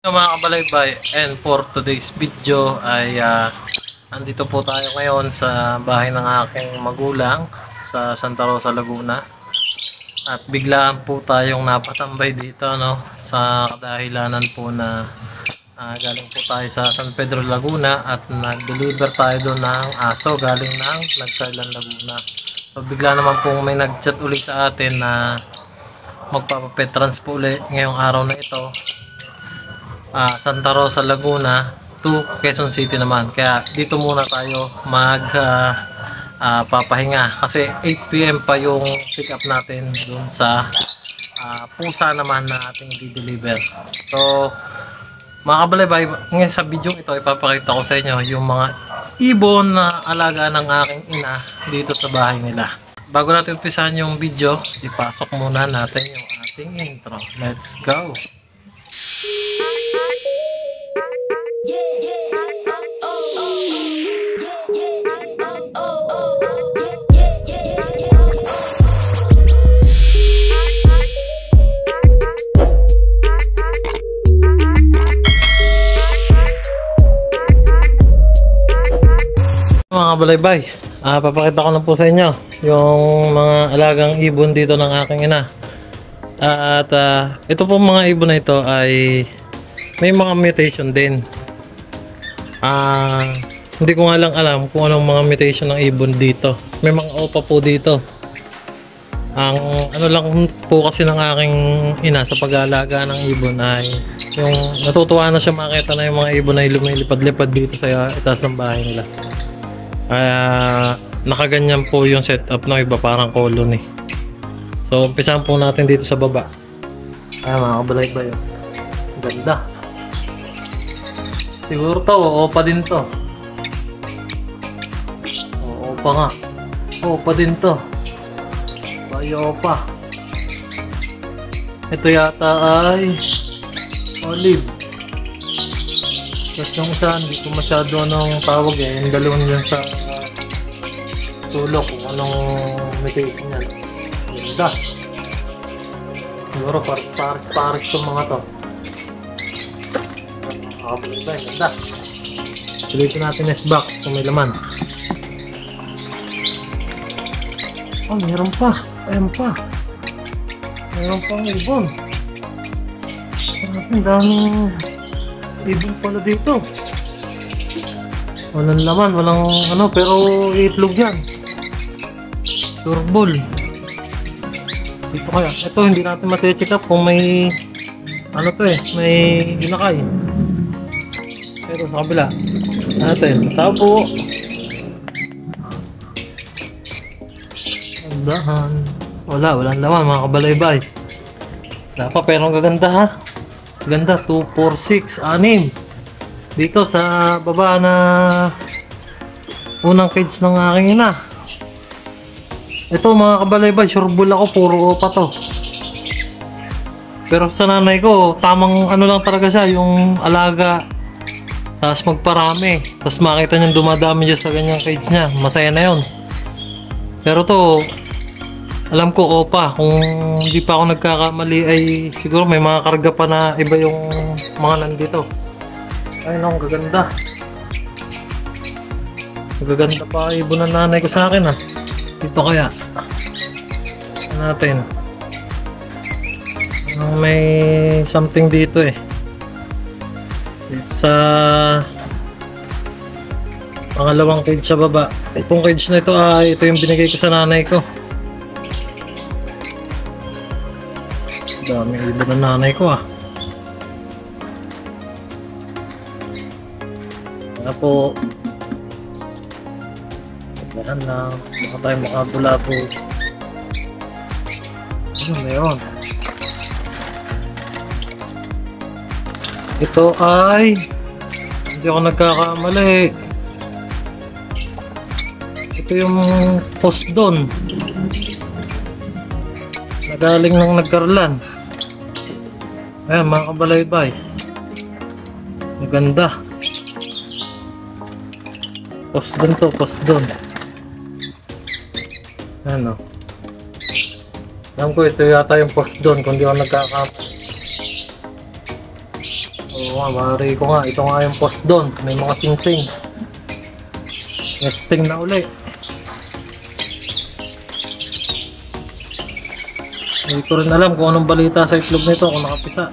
Mga kabalaybay, and for today's video ay andito po tayo ngayon sa bahay ng aking magulang sa Santa Rosa, Laguna. At biglaan po tayong napatambay dito, no, sa kadahilanan po na galing po tayo sa San Pedro, Laguna at nag-deliver tayo doon ng aso galing ng Nagcarlan, Laguna. So bigla naman pong may nag-chat uli sa atin na magpapapetrans po uli ngayong araw na ito. Santa Rosa, Laguna to Quezon City naman. Kaya dito muna tayo papahinga kasi 8 PM pa yung pick up natin dun sa pusa naman na ating i-deliver. So mga kabalaybay, ngayon sa video ito ipapakita ko sa inyo yung mga ibon na alaga ng aking ina dito sa bahay nila. Bago natin umpisahan yung video, ipasok muna natin yung ating intro. Let's go! Mga kabalaybay, papakita ko na po sa inyo yung mga alagang ibon dito ng aking ina. At ito po mga ibon na ito ay may mga mutation din. Hindi ko nga lang alam kung anong mga mutation ng ibon dito. May mga opa po dito. Ang ano lang po kasi ng aking ina sa pag-aalaga ng ibon ay yung natutuwa na siya makita na yung mga ibon ay lumilipad-lipad dito sa itaas ng bahay nila. Nakaganyan po yung setup ng iba, parang colony. So umpisahan po natin dito sa baba. Mga kabalaybay, ganda. Siguro to opa din to. Opa nga, opa din to. Bayo opa. Ito yata ay olive. Tapos yung isa, hindi ko masyado anong tawag yung dalawang dyan sa sulok kung anong mutation yan. Ganda. Siguro pares itong mga to. Nakakabalitan, ganda. Sulitin natin yung S-box kung may laman. Meron pa. Ayan pa. Meron pang ibon. Ang daming ibon pala dito. Walang laman, walang ano, pero itlog yan. Surbol. Dito kaya. Ito hindi natin mati-check up kung may ano to may inakay. Pero sa kabila natin, tabo. Andahan. Walang laman mga kabalaybay. Wala pa pero ang gaganda ha. Ganda, 2, 4, 6, 6 dito sa baba na unang cage ng aking ina. Ito mga kabalaybay, sureball ako, puro opa to. Pero sa nanay ko, tamang ano lang talaga siya, yung alaga tapos magparami, tapos makita niya dumadami dyan sa ganyang cage niya, masaya na yun. Pero to alam ko opa, kung hindi pa ako nagkakamali ay siguro may mga karga pa na iba yung mga nandito. Ay no, gaganda. Gaganda pa ibon ng nanay ko sa akin Dito kaya natin. May something dito dito sa pangalawang cage sa baba. Itong cage na ito ito yung binigay ko sa nanay ko. Daming ibon ng nanay ko Kaya po yan lang, baka tayo makabulabo. Ano na yun? Ito ay hindi ako nagkakamali, ito yung Posdon na galing ng Nagcarlan. Ayan mga kabalaybay, maganda. Posdon to, Posdon. Ayan Alam ko ito yata yung Posdon kung di ako nagkakamali. So nga, bari ko nga. Ito nga yung post doon. May mga sing-sing. Nesting na uli. Hindi ko rin alam kung anong balita sa itlog nito kung nakapisa.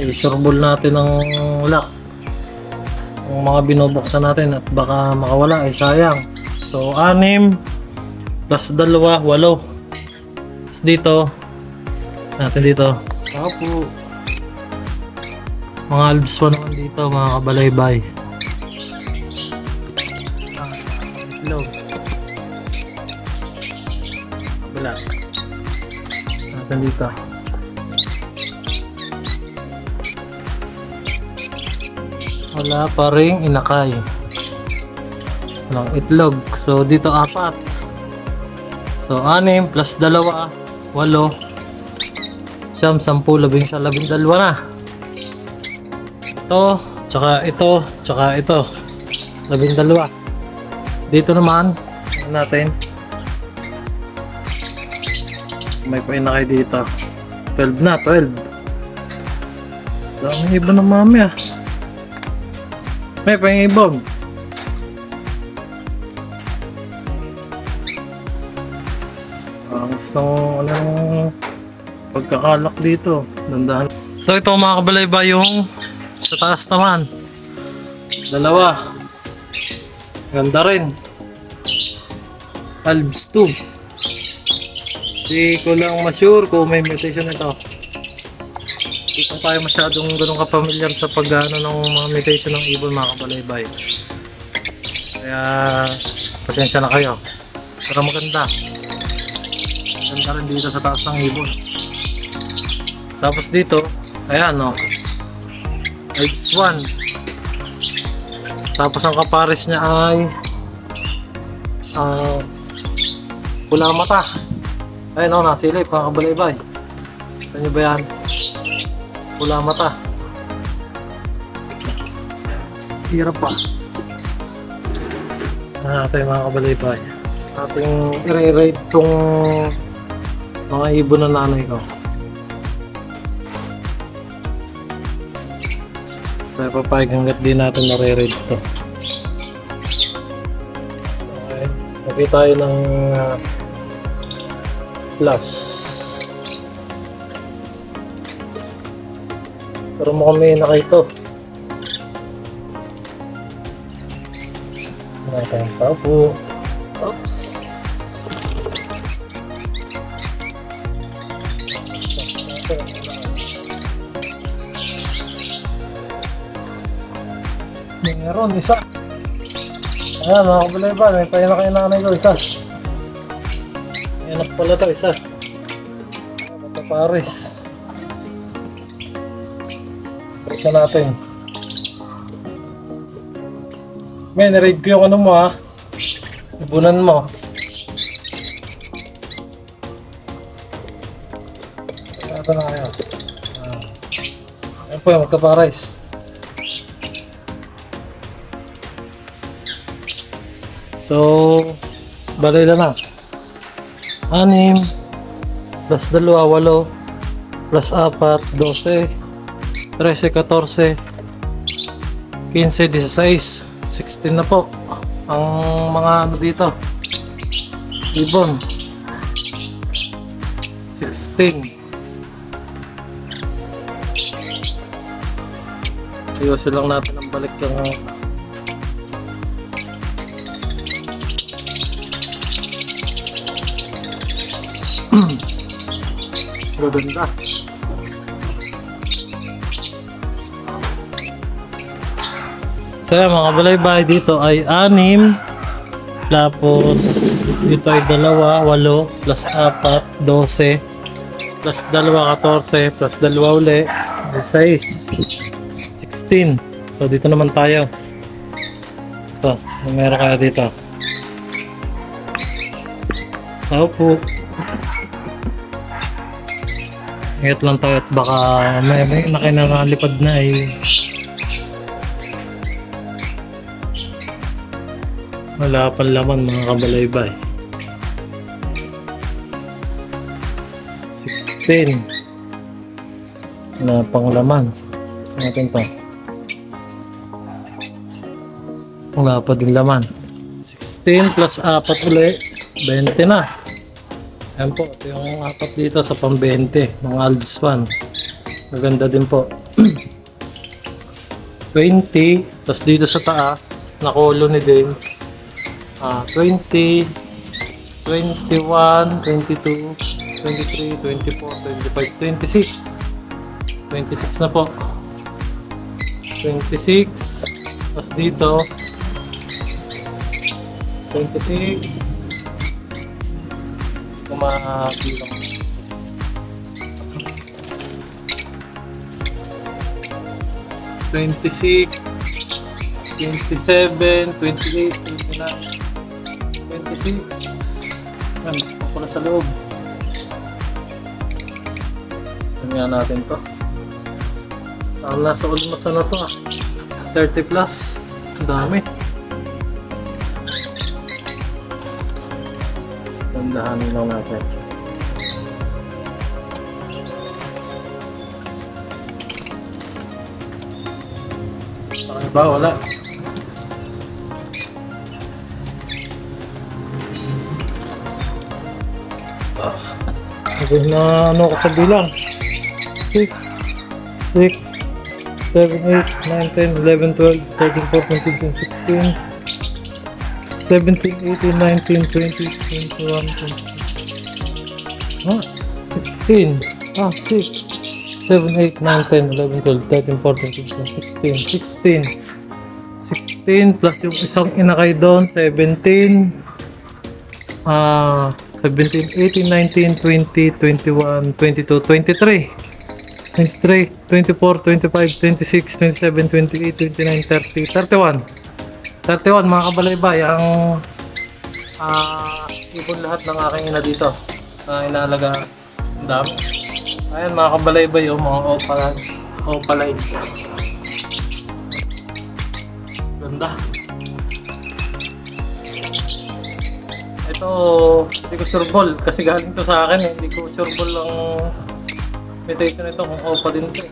I-sureball natin ng lock. Yung mga binubuksan natin at baka makawala ay sayang. So 6 plus 2, 8. Tapos dito natin dito. Opo. Mga albs pa naman dito mga kabalaybay. Itlog. Kabila. Natin dito. Wala pa ring inakay. Walang itlog. So dito 4. So 6 plus 2, 8. 10, 11, 12 na. Ito, tsaka ito, tsaka ito. 12. Dito naman, ano natin? May pa inakay dito. 12 na, 12. Dami ibon ng mami ah. May pangibog. Angos ng anong pagkakalak dito. Dandahan. So ito mga kabalaybay yung sa taas naman. 2. Ganda rin. Albs 2. Di ko lang ma-sure kung may mutation ito. Hindi ko tayo masyadong ganun kapamilyar sa pag-ano ng mga mutation ng ibon mga kabalaybay. Kaya pasensya na kayo. Pero maganda. Maganda rin dito sa taas ng ibon. Tapos dito, ayan o. Albs 1. Tapos ang kapares niya ay pula mata. Ayun o, nasilip mga kabalaybay. Saan nyo ba yan? Pula mata. Hirap pa. Natin mga kabalaybay. Ating i-rate tong mga ibon na nanay ko. Kaya papayag hanggat din natin nare-rate ito. Okay. Okay tayo ng plus. Pero mukhang may inakay ito. Natin pa po. Oops. Meron, isa. Ayan mga kabalaybay, may painakay nanay ko, isa. Anak pala ito, isa. Mataparis. Presa natin. May na-raid ko yung ano mo ha. Ibunan mo. Ito na ayos. Ayan po yung magkaparis. So, balay na. 6 plus 2, 8 plus 4, 12, 13, 14, 15, 16, 16 na po ang mga ano dito ibon. 16. Ayusin lang natin ang balik yung maganda. So yan mga kabalaybay, dito ay 6, tapos dito ay 2, 8 plus 4, 12 plus 2, 14 plus 2 uli 16, 16. So dito naman tayo. Ito, meron kaya dito. Tao po. Ingat lang tayo at baka may nakinangalipad na eh. Wala pang laman mga kabalaybay. 16. 16 na panglaman. Natin to. Wala pa din laman. 16 plus 4 ulit, 20 na. Ayan po, ito yung 4 dito sa pang 20 ng Alvis 1. Maganda din po. 20, tapos dito sa taas na colony din, 20, 21, 22, 23, 24, 25, 26. 26 na po. 26, tapos dito 26, kumabilang 26, 27, 28, 29, 26. Yan, ako na sa loob. Tingnan natin to. Nasa ulmas na to 30 plus. Ang dami. Tandahanin lang natin. Okay ba? Wala. Okay na ano ko sa bilang. 6, 7, 8, 9, 10, 11, 12, 13, 14, 15, 16, 17, 18, 19, 20, 21, 22. 6, 7, 8, 9, 10, 11, 12, 13, 14, 15, 16. 16 plus yung isang inakay doon, 17. 17, 18, 19, 20, 21, 22, 23. 23, 24, 25, 26, 27, 28, 29, 30, 31. 31 mga kabalaybay, ang ibon lahat ng aking ina dito na inaalaga. Ang dami. Ayan mga kabalaybay, yung mga opaline. Ganda. Ito, hindi ko sureball kasi galing to sa akin eh. Hindi ko sureball ang mutation nito kung opa din ito.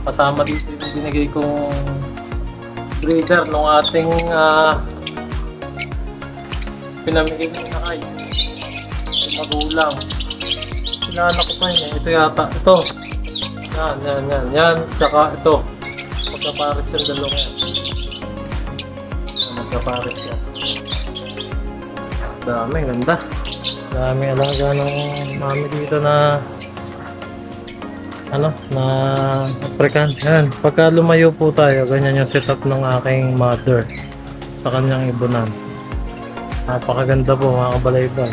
Kasama dito yung binigay kong breeder ng ating pinamigay ng inakay. Yung magulang. Sinana ko pa yun eh. Ito yata. Ito. Yan. Tsaka ito. Magkapares yung dalawang yan. Magkapares yan. Dami. Ganda. Dami alaga ng mami dito na African. Yan. Pagka lumayo po tayo, ganyan yung setup ng aking mother sa kanyang ibunan. Napakaganda po mga kabalaybay.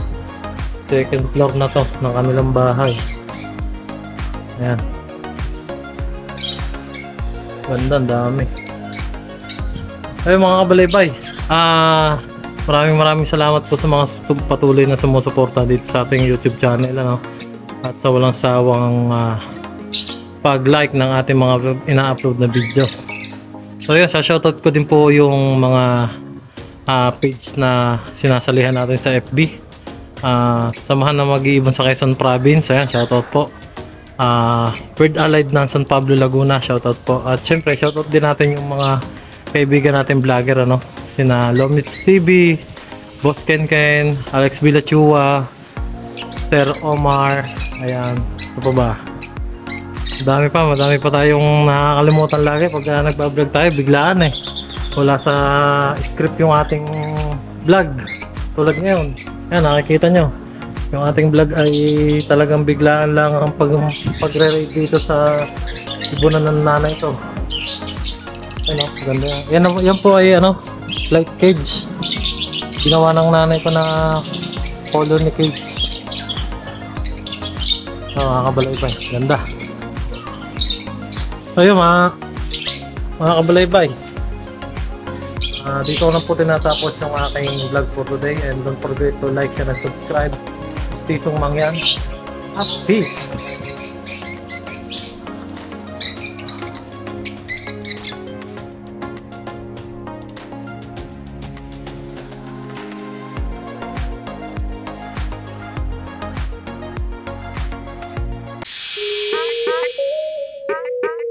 Second floor na to ng kanilang bahay. Ayan. Ganda, dami. Ayun mga kabalaybay. Maraming salamat po sa mga patuloy na sumusuporta dito sa ating YouTube channel, at sa walang sawang pag-like ng ating mga ina-upload na video. So yun, sa shoutout ko din po yung mga page na sinasalihan natin sa FB. Samahan na mag-iibon sa Quezon Province. Ayan, shoutout po. Bird Allied ng San Pablo, Laguna, shoutout po. At syempre, shoutout din natin yung mga kaibigan natin vlogger, sina Lomnitz TV, Boss Ken, Alex Villachua, Sir Omar, ayan, ito pa ba? Madami pa tayong nakakalimutan lagi pag nagbablog tayo, biglaan eh. Wala sa script yung ating vlog. Tulad ngayon, yan, nakikita nyo. Yung ating vlog ay talagang biglaan lang ang pagre-rate dito sa ibunan ng nanay ito. Ganda yan. Yan po ay light cage. Ginawa ng nanay ko na colony cage. Mga kabalaybay, ganda. So yun mga kabalaybay, dito ko na po tinatapos yung aking vlog for today, and don't forget to like, share, and subscribe. Stay sung mangyan at peace.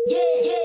Yeah, yeah.